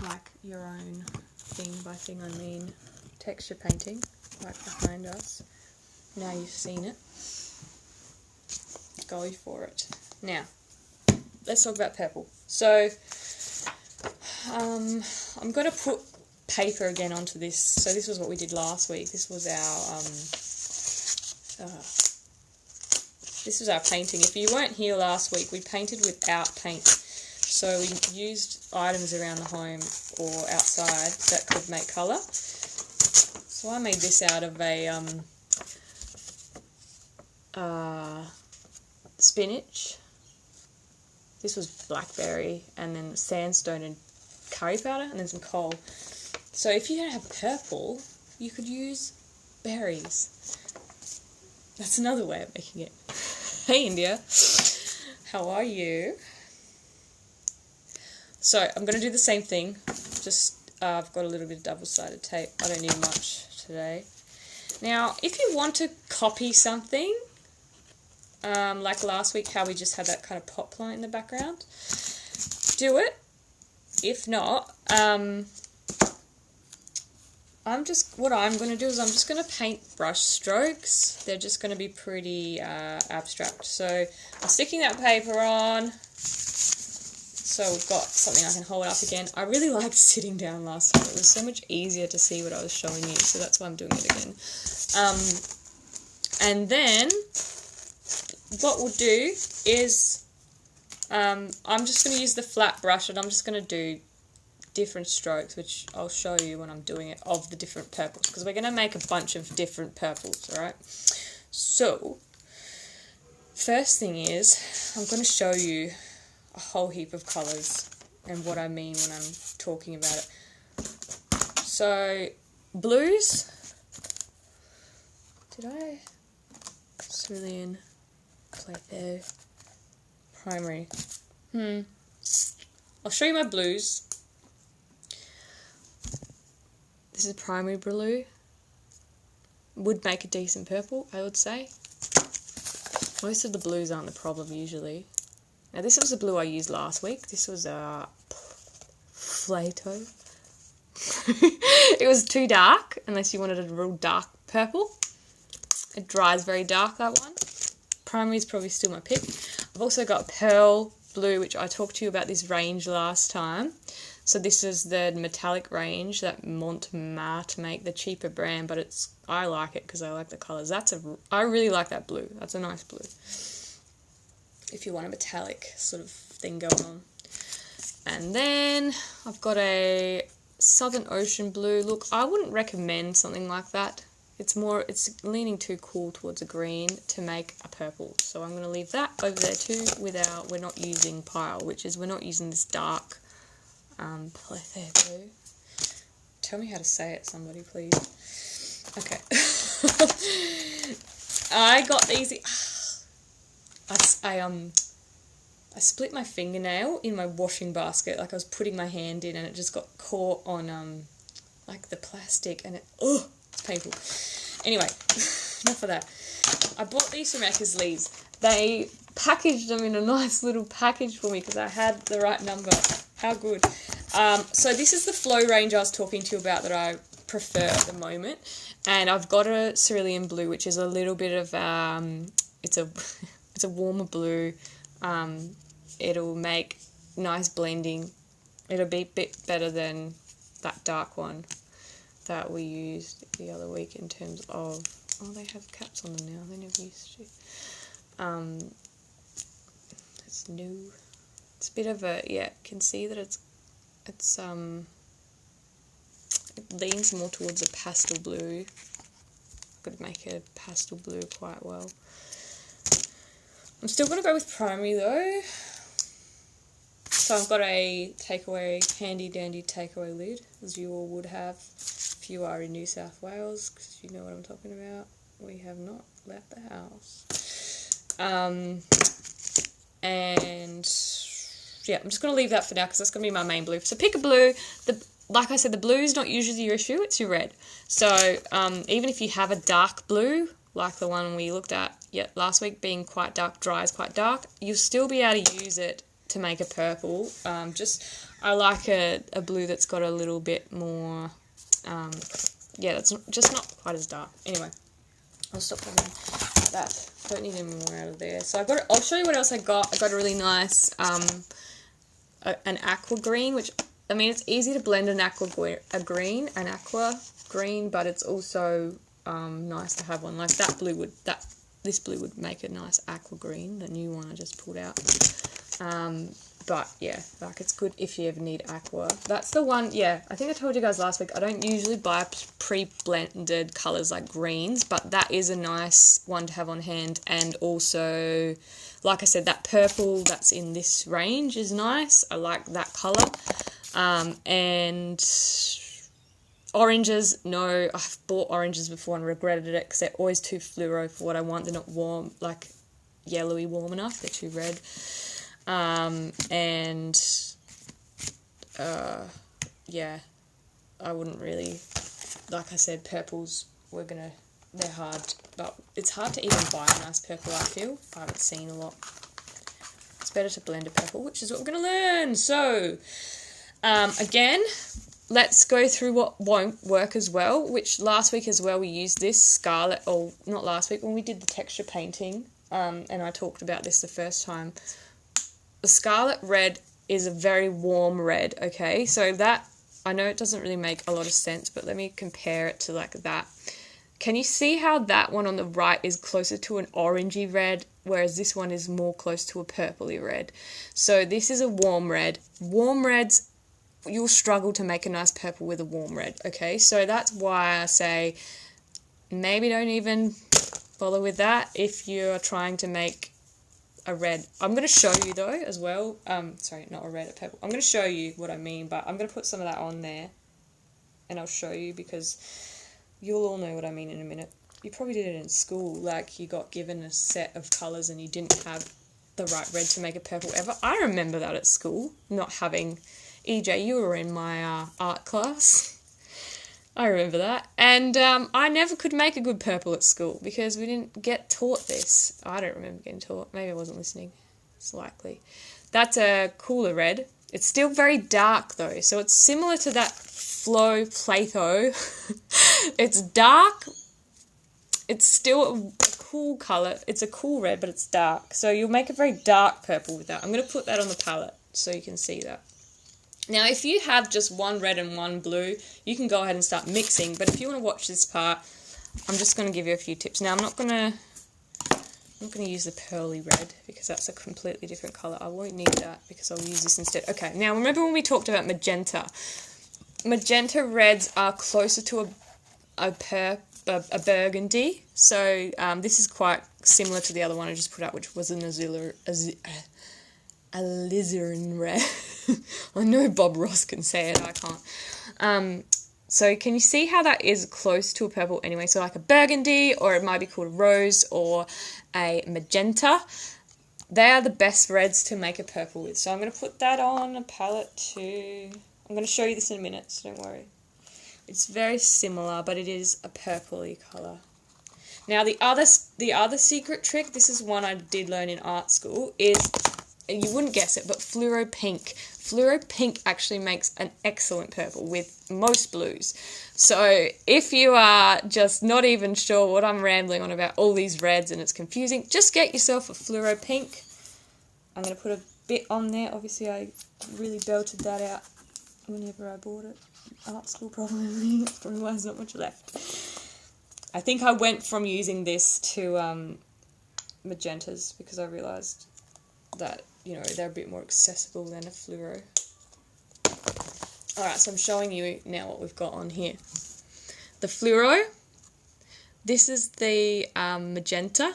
like your own thing. By thing I mean texture painting, like behind us. Now you've seen it. Go for it. Now, let's talk about purple. So, I'm going to put paper again onto this. So this was what we did last week. This was our painting. If you weren't here last week, we painted without paint. So we used items around the home or outside that could make colour. So I made this out of a spinach. This was blackberry, and then sandstone and curry powder, and then some coal. So if you don't have purple, you could use berries. That's another way of making it. Hey India, how are you? So I'm going to do the same thing, just I've got a little bit of double-sided tape. I don't need much today. Now, if you want to copy something, like last week, how we just had that kind of pop plant in the background, do it. If not, what I'm going to do is I'm just going to paint brush strokes. They're just going to be pretty abstract. So I'm sticking that paper on. So we've got something I can hold up again. I really liked sitting down last time. It was so much easier to see what I was showing you. So that's why I'm doing it again. And then what we'll do is I'm just going to use the flat brush, and I'm just going to do different strokes, which I'll show you when I'm doing it, of the different purples, because we're going to make a bunch of different purples, alright? So, first thing is, I'm going to show you a whole heap of colours and what I mean when I'm talking about it. So, blues. Cerulean, Clayfair, primary. I'll show you my blues. This is primary blue. Would make a decent purple, I would say. Most of the blues aren't the problem usually. Now this was the blue I used last week. This was a Flato. It was too dark, unless you wanted a real dark purple. It dries very dark, that one. Primary is probably still my pick. I've also got Pearl Blue, which I talked to you about this range last time. So this is the metallic range that Montmartre make, the cheaper brand, but I like it because I like the colours. I really like that blue. That's a nice blue. If you want a metallic sort of thing going on. And then I've got a Southern Ocean blue. Look, I wouldn't recommend something like that. It's leaning too cool towards a green to make a purple. So I'm going to leave that over there too we're not using pile, which is we're not using this dark Playfair blue. Tell me how to say it, somebody, please. Okay. I got these. I split my fingernail in my washing basket. Like I was putting my hand in, and it just got caught on like the plastic, and it's painful. Anyway, enough of that. I bought these from Eckersley's. They packaged them in a nice little package for me because I had the right number. How good. So this is the flow range I was talking to you about that I prefer at the moment. And I've got a cerulean blue, which is a little bit of, it's a warmer blue. It'll make nice blending. It'll be a bit better than that dark one that we used the other week in terms of, they have caps on them now. They never used to. It's new. It's a bit of a, can see that it leans more towards a pastel blue. Could make a pastel blue quite well. I'm still going to go with primary though. So I've got a handy dandy takeaway lid, as you all would have if you are in New South Wales, because you know what I'm talking about. We have not left the house. And yeah, I'm just going to leave that for now because that's going to be my main blue. So pick a blue. Like I said, the blue is not usually your issue, it's your red. So even if you have a dark blue, like the one we looked at last week, being quite dark, dries quite dark, you'll still be able to use it to make a purple. I like a blue that's got a little bit more, that's just not quite as dark. Anyway, I'll stop putting that. Don't need any more out of there. So I'll show you what else I got. I got a really nice, an aqua green, which, I mean, it's easy to blend an aqua green, but it's also nice to have one. Like this blue would make a nice aqua green, the new one I just pulled out. But yeah, like it's good if you ever need aqua. That's the one, yeah, I think I told you guys last week, I don't usually buy pre-blended colours like greens, but that is a nice one to have on hand. And also, like I said, that purple that's in this range is nice. I like that colour. And oranges, no, I've bought oranges before and regretted it because they're always too fluoro for what I want. They're not warm, like yellowy warm enough. They're too red. Yeah, I wouldn't really, like I said, purples, they're hard, but it's hard to even buy a nice purple, I feel. I haven't seen a lot. It's better to blend a purple, which is what we're going to learn. So, again, let's go through what won't work as well, which last week as well we used this Scarlet, or not last week, when we did the texture painting, and I talked about this the first time. The Scarlet Red is a very warm red, okay? So that, I know it doesn't really make a lot of sense, but let me compare it to like that. Can you see how that one on the right is closer to an orangey red, whereas this one is more close to a purpley red? So this is a warm red. Warm reds, you'll struggle to make a nice purple with a warm red, okay? So that's why I say maybe don't even bother with that if you're trying to make a red. I'm going to show you though as well. Sorry, not a red, a purple. I'm going to show you what I mean, but I'm going to put some of that on there and I'll show you because you'll all know what I mean in a minute. You probably did it in school, like you got given a set of colours and you didn't have the right red to make a purple ever. I remember that at school, not having... EJ, you were in my art class. I remember that. And I never could make a good purple at school because we didn't get taught this. I don't remember getting taught. Maybe I wasn't listening. It's likely. That's a cooler red. It's still very dark though. So it's similar to that Flow Platho. It's dark. It's still a cool colour. It's a cool red, but it's dark. So you'll make a very dark purple with that. I'm going to put that on the palette so you can see that. Now, if you have just one red and one blue, you can go ahead and start mixing. But if you want to watch this part, I'm just going to give you a few tips. Now, I'm not going to use the pearly red because that's a completely different colour. I won't need that because I'll use this instead. Okay, now remember when we talked about magenta? Magenta reds are closer to a burgundy. So this is quite similar to the other one I just put out, which was an alizarin red. I know Bob Ross can say it, I can't. So can you see how that is close to a purple anyway? So like a burgundy, or it might be called a rose, or a magenta. They are the best reds to make a purple with. So I'm going to put that on a palette too. I'm going to show you this in a minute, so don't worry. It's very similar, but it is a purpley colour. Now the other secret trick, this is one I did learn in art school, is, you wouldn't guess it, but fluoro pink. Fluoro pink actually makes an excellent purple with most blues. So if you are just not even sure what I'm rambling on about all these reds and it's confusing, just get yourself a fluoro pink. I'm going to put a bit on there. Obviously I really belted that out whenever I bought it. Art school probably. That's probably why there's not much left. I think I went from using this to magentas because I realised that, you know, they're a bit more accessible than a fluoro. Alright, so I'm showing you now what we've got on here. The fluoro, this is the magenta,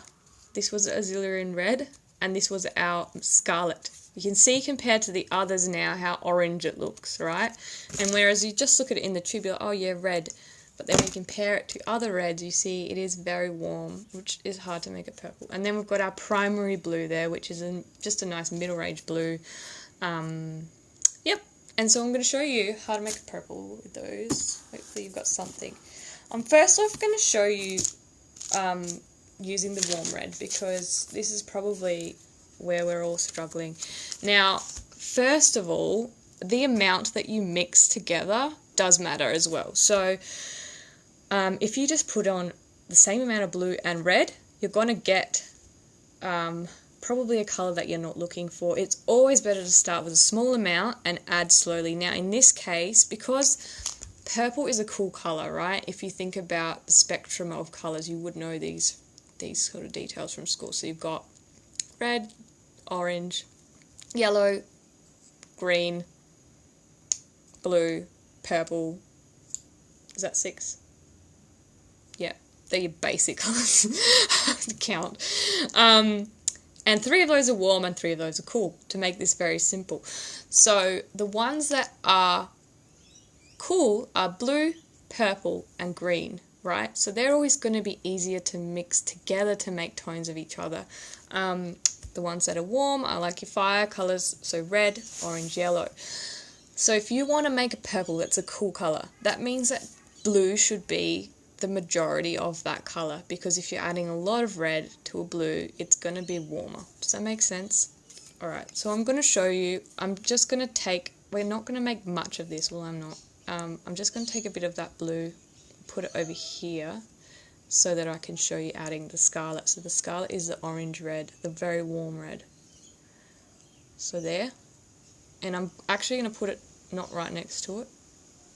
this was Azilian red, and this was our scarlet. You can see compared to the others now how orange it looks, right? And whereas you just look at it in the tube, you're like, oh yeah, red. But then when you compare it to other reds, you see it is very warm, which is hard to make it purple. And then we've got our primary blue there, which is just a nice middle-range blue. Yep. And so I'm going to show you how to make a purple with those. Hopefully you've got something. I'm first off going to show you using the warm red, because this is probably where we're all struggling. Now, first of all, the amount that you mix together does matter as well. So if you just put on the same amount of blue and red, you're going to get probably a colour that you're not looking for. It's always better to start with a small amount and add slowly. Now, in this case, because purple is a cool colour, right? If you think about the spectrum of colours, you would know these sort of details from school. So you've got red, orange, yellow, green, blue, purple. Is that 6? Yeah, they're your basic colours to count. And 3 of those are warm and 3 of those are cool, to make this very simple. So the ones that are cool are blue, purple and green, right? So they're always going to be easier to mix together to make tones of each other. The ones that are warm are like your fire colours, so red, orange, yellow. So if you want to make a purple that's a cool colour, that means that blue should be the majority of that colour, because if you're adding a lot of red to a blue, it's going to be warmer. Does that make sense? Alright, so I'm going to show you, I'm just going to take, we're not going to make much of this, well I'm not. I'm just going to take a bit of that blue, put it over here, so that I can show you adding the scarlet. So the scarlet is the orange red, the very warm red. So there. And I'm actually going to put it not right next to it,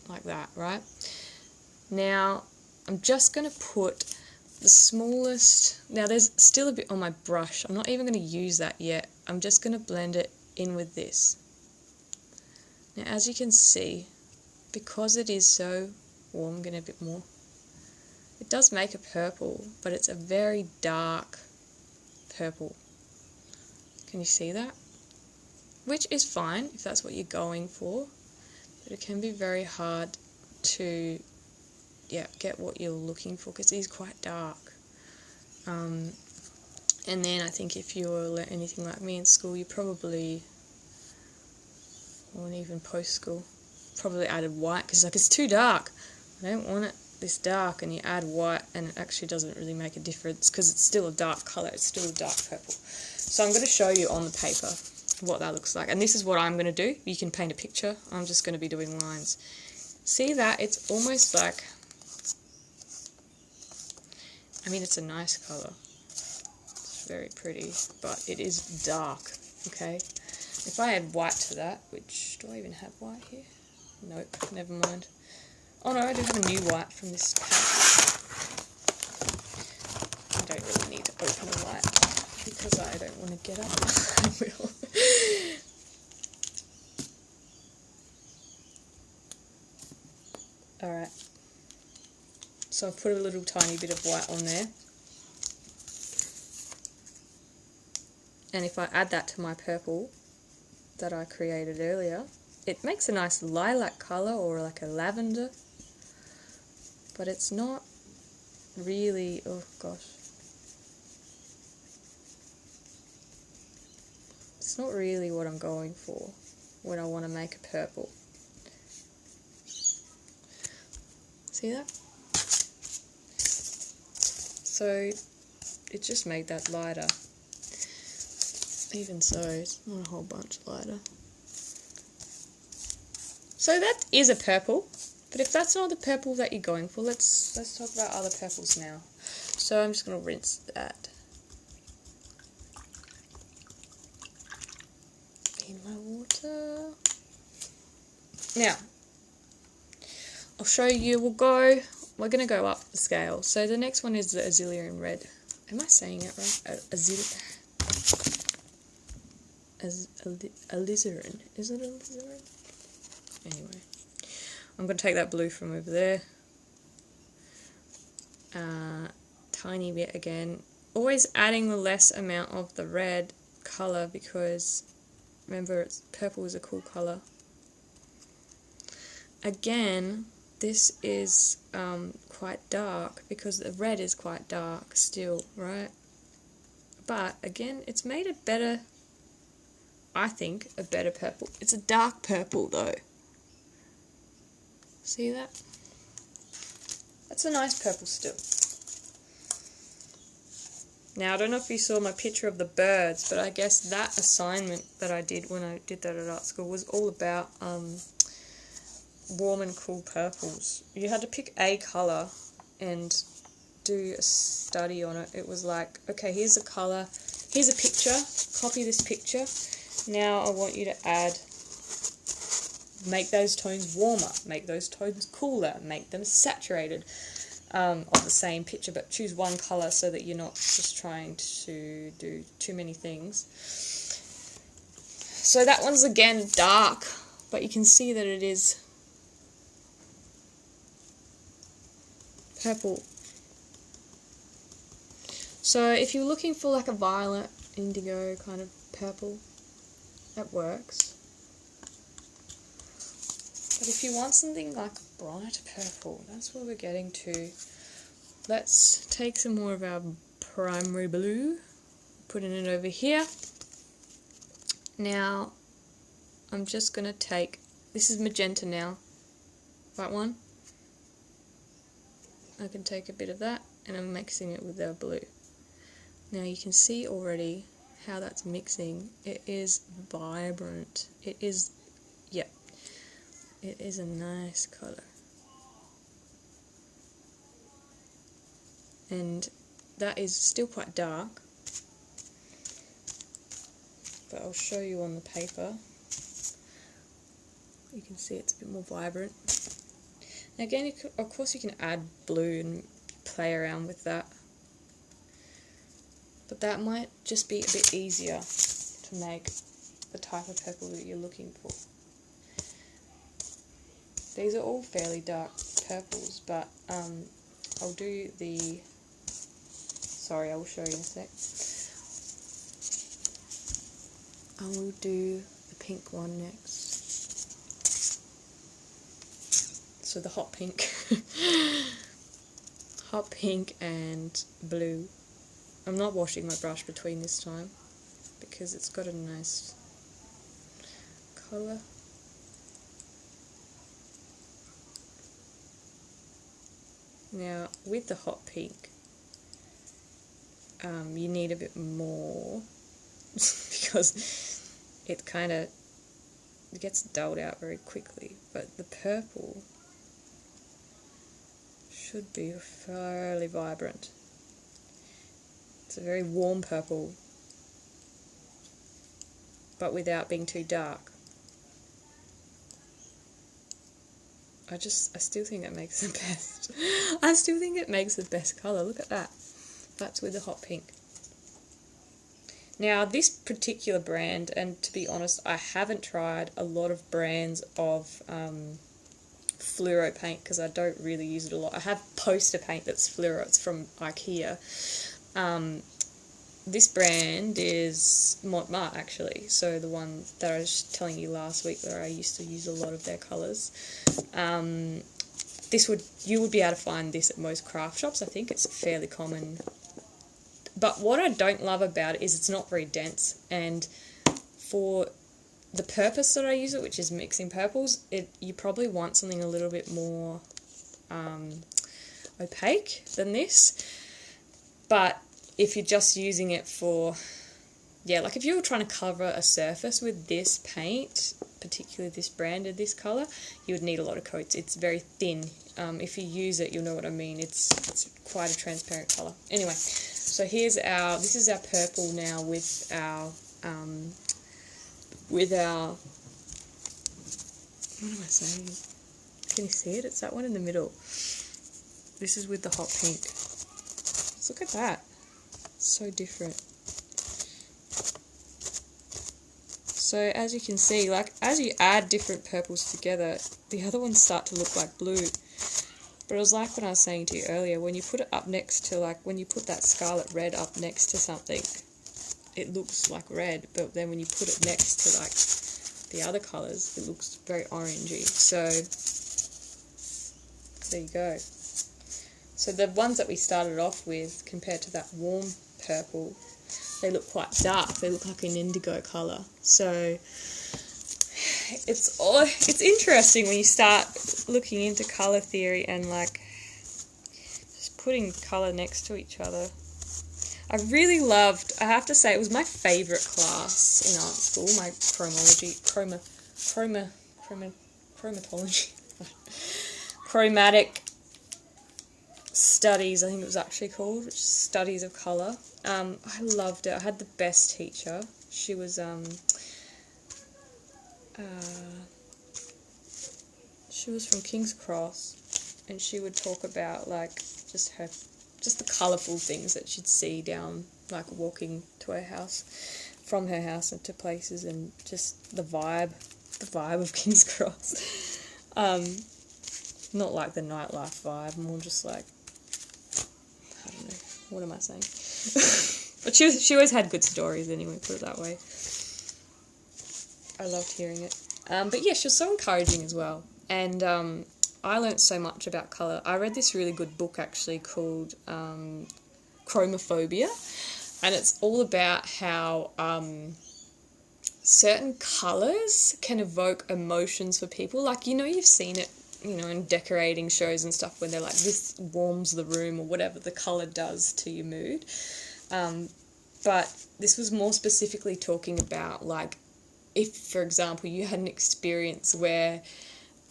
like that, right? Now, I'm just going to put the smallest, now there's still a bit on my brush, I'm not even going to use that yet, I'm just going to blend it in with this. Now as you can see, because it is so warm, I'm going to a bit more, it does make a purple, but it's a very dark purple. Can you see that? Which is fine if that's what you're going for, but it can be very hard to get what you're looking for, because it is quite dark. And then I think if you were anything like me in school, you probably, or even post-school, probably added white, because it's too dark. I don't want it this dark, and you add white and it actually doesn't really make a difference, because it's still a dark colour, it's still a dark purple. So I'm going to show you on the paper what that looks like, and this is what I'm going to do. You can paint a picture, I'm just going to be doing lines. See that? It's almost like, I mean, it's a nice colour, it's very pretty, but it is dark, okay? If I add white to that, which, do I even have white here? Nope, never mind. Oh no, I do have a new white from this pack. I don't really need to open the white, because I don't want to get up. I will. Alright. So I've put a little tiny bit of white on there. And if I add that to my purple that I created earlier, it makes a nice lilac colour, or like a lavender. But it's not really, oh gosh. It's not really what I'm going for when I want to make a purple. See that? So it just made that lighter. Even so, it's not a whole bunch lighter. So that is a purple, but if that's not the purple that you're going for, let's talk about other purples now. So I'm just going to rinse that in my water. Now, I'll show you, we're going to go up the scale. So the next one is the Azilian red. Am I saying it right? Alizarin. Is it alizarin? Anyway, I'm going to take that blue from over there. Tiny bit again. Always adding the less amount of the red colour, because remember, purple is a cool colour. Again, this is quite dark, because the red is quite dark still, right? But again, it's made a better, I think, a better purple. It's a dark purple though. See that? That's a nice purple still. Now, I don't know if you saw my picture of the birds, but I guess that assignment that I did when I did that at art school was all about warm and cool purples. You had to pick a colour and do a study on it. It was like, okay, here's a colour, here's a picture, copy this picture. Now I want you to make those tones warmer, make those tones cooler, make them saturated of the same picture, but choose one colour so that you're not just trying to do too many things. So that one's again dark, but you can see that it is purple. So if you're looking for like a violet, indigo kind of purple, that works. But if you want something like bright purple, that's what we're getting to. Let's take some more of our primary blue, putting it over here. Now, I'm just going to take, this is magenta now, right one? I can take a bit of that and I'm mixing it with our blue. Now you can see already how that's mixing. It is vibrant. It is, yeah, it is a nice colour. And that is still quite dark, but I'll show you on the paper. You can see it's a bit more vibrant. Now again, of course you can add blue and play around with that, but that might just be a bit easier to make the type of purple that you're looking for. These are all fairly dark purples, but I'll do the, sorry, I will show you in a sec. I will do the pink one next. So the hot pink. Hot pink and blue. I'm not washing my brush between this time because it's got a nice colour. Now with the hot pink, you need a bit more because it kind of gets dulled out very quickly, but the purple should be fairly vibrant. It's a very warm purple, but without being too dark. I still think it makes the best. I still think it makes the best colour. Look at that. That's with the hot pink. Now this particular brand, and to be honest, I haven't tried a lot of brands of fluoro paint because I don't really use it a lot. I have poster paint that's fluoro. It's from IKEA. This brand is Montmartre actually, so the one that I was telling you last week where I used to use a lot of their colours. You would be able to find this at most craft shops. I think it's fairly common. But what I don't love about it is it's not very dense, and for the purpose that I use it, which is mixing purples, you probably want something a little bit more opaque than this. But if you're just using it for, yeah, like if you were trying to cover a surface with this paint, particularly this brand of this colour, you would need a lot of coats. It's very thin. If you use it, you'll know what I mean. It's quite a transparent colour. Anyway, so this is our purple now with our, what am I saying? Can you see it? It's that one in the middle. This is with the hot pink. Let's look at that. So different. So as you can see, like as you add different purples together, the other ones start to look like blue. But it was like when I was saying to you earlier, when you put it up next to, like when you put that scarlet red up next to something, it looks like red, but then when you put it next to like the other colours, it looks very orangey. So there you go. So the ones that we started off with, compared to that warm purple, they look quite dark. They look like an indigo colour. So it's interesting when you start looking into colour theory and like just putting colour next to each other. I I really loved, I have to say, it was my favourite class in art school, my chromatology, chromatic studies, I think it was actually called, which is studies of colour. I loved it. I had the best teacher. She was from King's Cross, and she would talk about like just the colourful things that she'd see down, like walking to her house, from her house into places, and just the vibe of King's Cross. Not like the nightlife vibe, more just like, I don't know, what am I saying? But she always had good stories anyway, put it that way. I loved hearing it. But yeah, she was so encouraging as well. And I learnt so much about colour. I read this really good book actually called Chromophobia, and it's all about how certain colours can evoke emotions for people. Like, you've seen it, in decorating shows and stuff when they're like, this warms the room or whatever the colour does to your mood. But this was more specifically talking about, like, if, for example, you had an experience where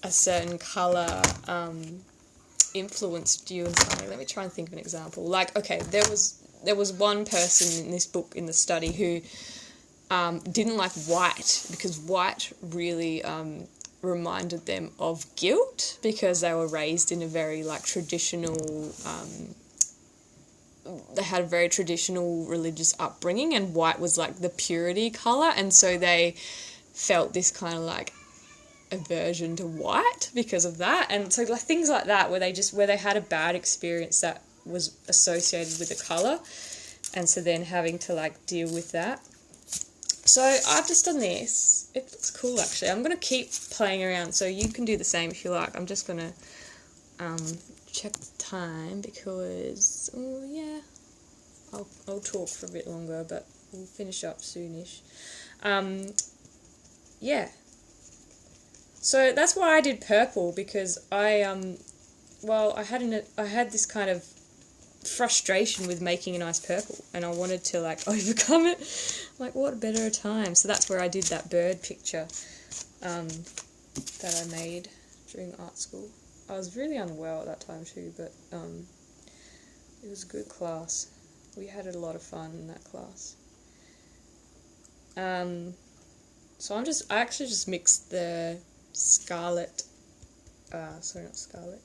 a certain colour influenced you in something. Let me try and think of an example. Like, okay, there was one person in this book, in the study, who didn't like white, because white really reminded them of guilt, because they were raised in a very, like, traditional... they had a very traditional religious upbringing, and white was like the purity colour, and so they felt this kind of like aversion to white because of that. And so like things like that where they had a bad experience that was associated with the colour, and so then having to like deal with that. So I've just done this. It looks cool actually. I'm going to keep playing around, so you can do the same if you like. I'm just going to check the time because, I'll talk for a bit longer, but we'll finish up soonish. So that's why I did purple, because I had this kind of frustration with making a nice purple, and I wanted to like overcome it. Like, what better time? So that's where I did that bird picture that I made during art school. I was really unwell at that time too, but it was a good class. We had a lot of fun in that class. So I actually just mixed the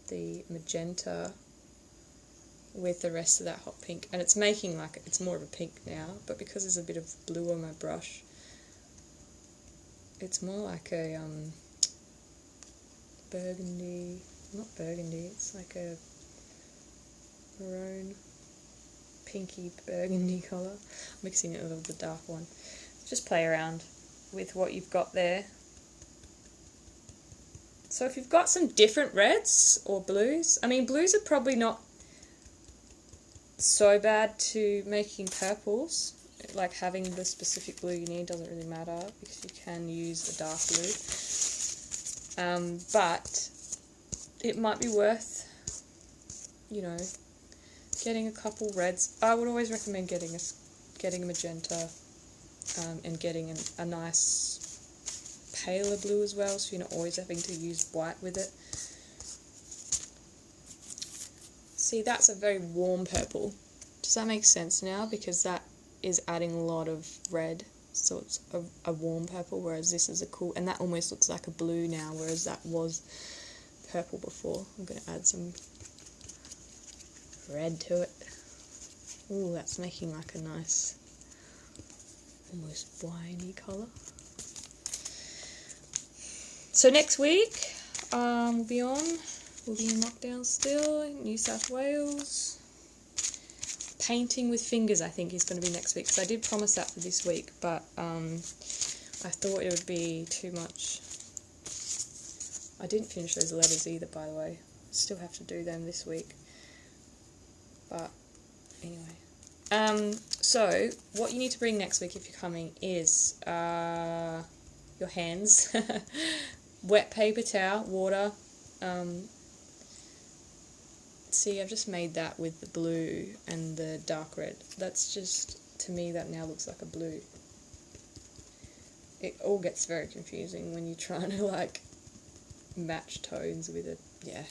the magenta with the rest of that hot pink, and it's making like, it's more of a pink now, but because there's a bit of blue on my brush, it's more like a burgundy, not burgundy, it's like a maroon, pinky burgundy colour, mixing it with the dark one. Just play around with what you've got there. So if you've got some different reds or blues, I mean, blues are probably not so bad to making purples. Like, having the specific blue you need doesn't really matter, because you can use a dark blue. But it might be worth, getting a couple reds. I would always recommend getting a magenta, and getting a nice paler blue as well, so you're not always having to use white with it. See, that's a very warm purple. Does that make sense now? Because that is adding a lot of red, so it's a warm purple, whereas this is a cool, and that almost looks like a blue now, whereas that was purple before. I'm going to add some red to it. Ooh, that's making like a nice, almost winey colour. So next week, we'll be in lockdown still, in New South Wales. Painting with fingers, I think, is going to be next week, because I did promise that for this week, but I thought it would be too much. I didn't finish those letters either, by the way. Still have to do them this week. But anyway. So what you need to bring next week if you're coming is your hands, see, I've just made that with the blue and the dark red. That's just, to me, that now looks like a blue. It all gets very confusing when you're trying to, like, match tones with it. Yeah.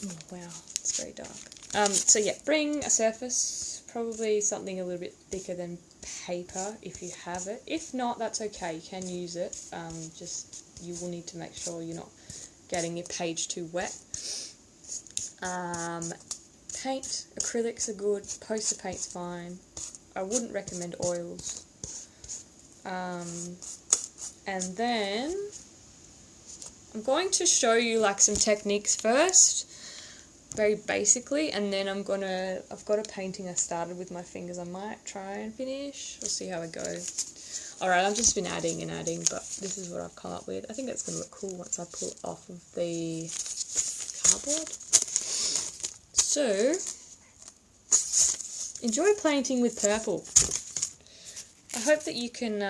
Oh, wow, it's very dark. So yeah, bring a surface, probably something a little bit thicker than paper if you have it. If not, that's okay, you can use it. Just, you will need to make sure you're not getting your page too wet. Paint, acrylics are good, poster paint's fine. I wouldn't recommend oils. And then I'm going to show you like some techniques first, very basically, and then I've got a painting I started with my fingers. I might try and finish. We'll see how it goes. Alright, I've just been adding and adding, but this is what I've come up with. I think it's going to look cool once I pull it off of the cardboard. So, enjoy painting with purple. I hope that you can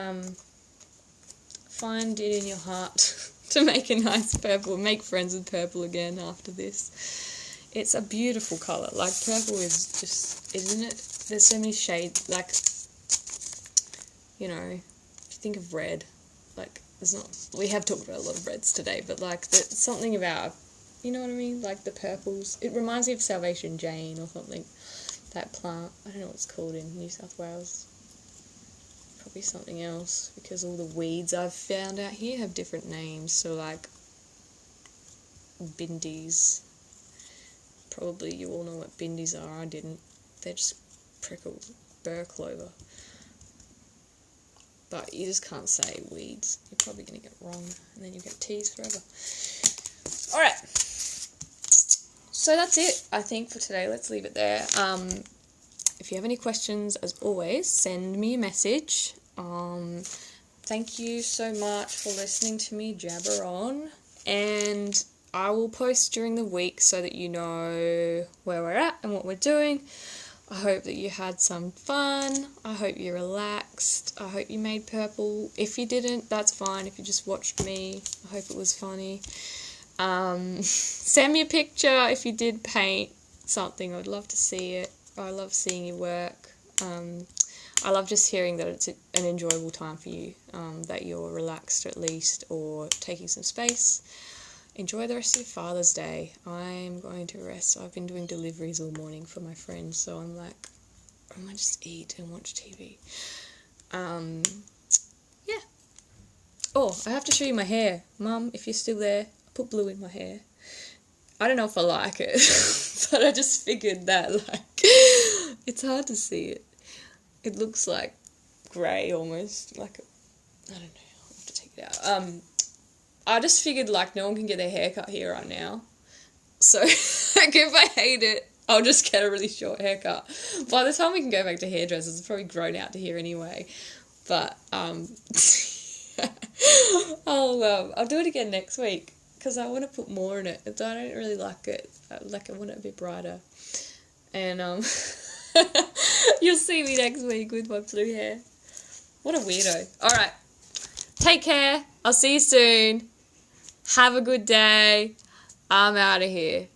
find it in your heart to make a nice purple, make friends with purple again after this. It's a beautiful colour. Like, purple is just, isn't it? There's so many shades, like, you know, if you think of red, like, there's not, we have talked about a lot of reds today, but, like, something about, you know what I mean? Like, the purples. It reminds me of Salvation Jane or something. That plant. I don't know what it's called in New South Wales. Probably something else, because all the weeds I've found out here have different names. So, like, bindies. Probably you all know what bindies are. I didn't. They're just prickles. Burr clover. But you just can't say weeds. You're probably going to get it wrong, and then you get teased forever. Alright. So that's it, I think, for today. Let's leave it there. If you have any questions, as always, send me a message. Thank you so much for listening to me jabber on. And I will post during the week so that you know where we're at and what we're doing. I hope that you had some fun. I hope you relaxed. I hope you made purple. If you didn't, that's fine. If you just watched me, I hope it was funny. Send me a picture if you did paint something. I'd love to see it. I love seeing your work. I love just hearing that it's an enjoyable time for you, that you're relaxed at least, or taking some space. Enjoy the rest of your Father's Day. I'm going to rest. I've been doing deliveries all morning for my friends, so I'm like, I might just eat and watch TV. Yeah. Oh, I have to show you my hair. Mum, if you're still there, I put blue in my hair. I don't know if I like it, but I just figured that, like, it's hard to see it. It looks like grey almost, like, I don't know, I'll have to take it out. I just figured, like, no one can get their hair cut here right now. So, like, if I hate it, I'll just get a really short haircut. By the time we can go back to hairdressers, it's probably grown out to here anyway. But, I'll do it again next week, because I want to put more in it. I don't really like it. Like, I want it a bit brighter. And, you'll see me next week with my blue hair. What a weirdo. Alright. Take care. I'll see you soon. Have a good day. I'm out of here.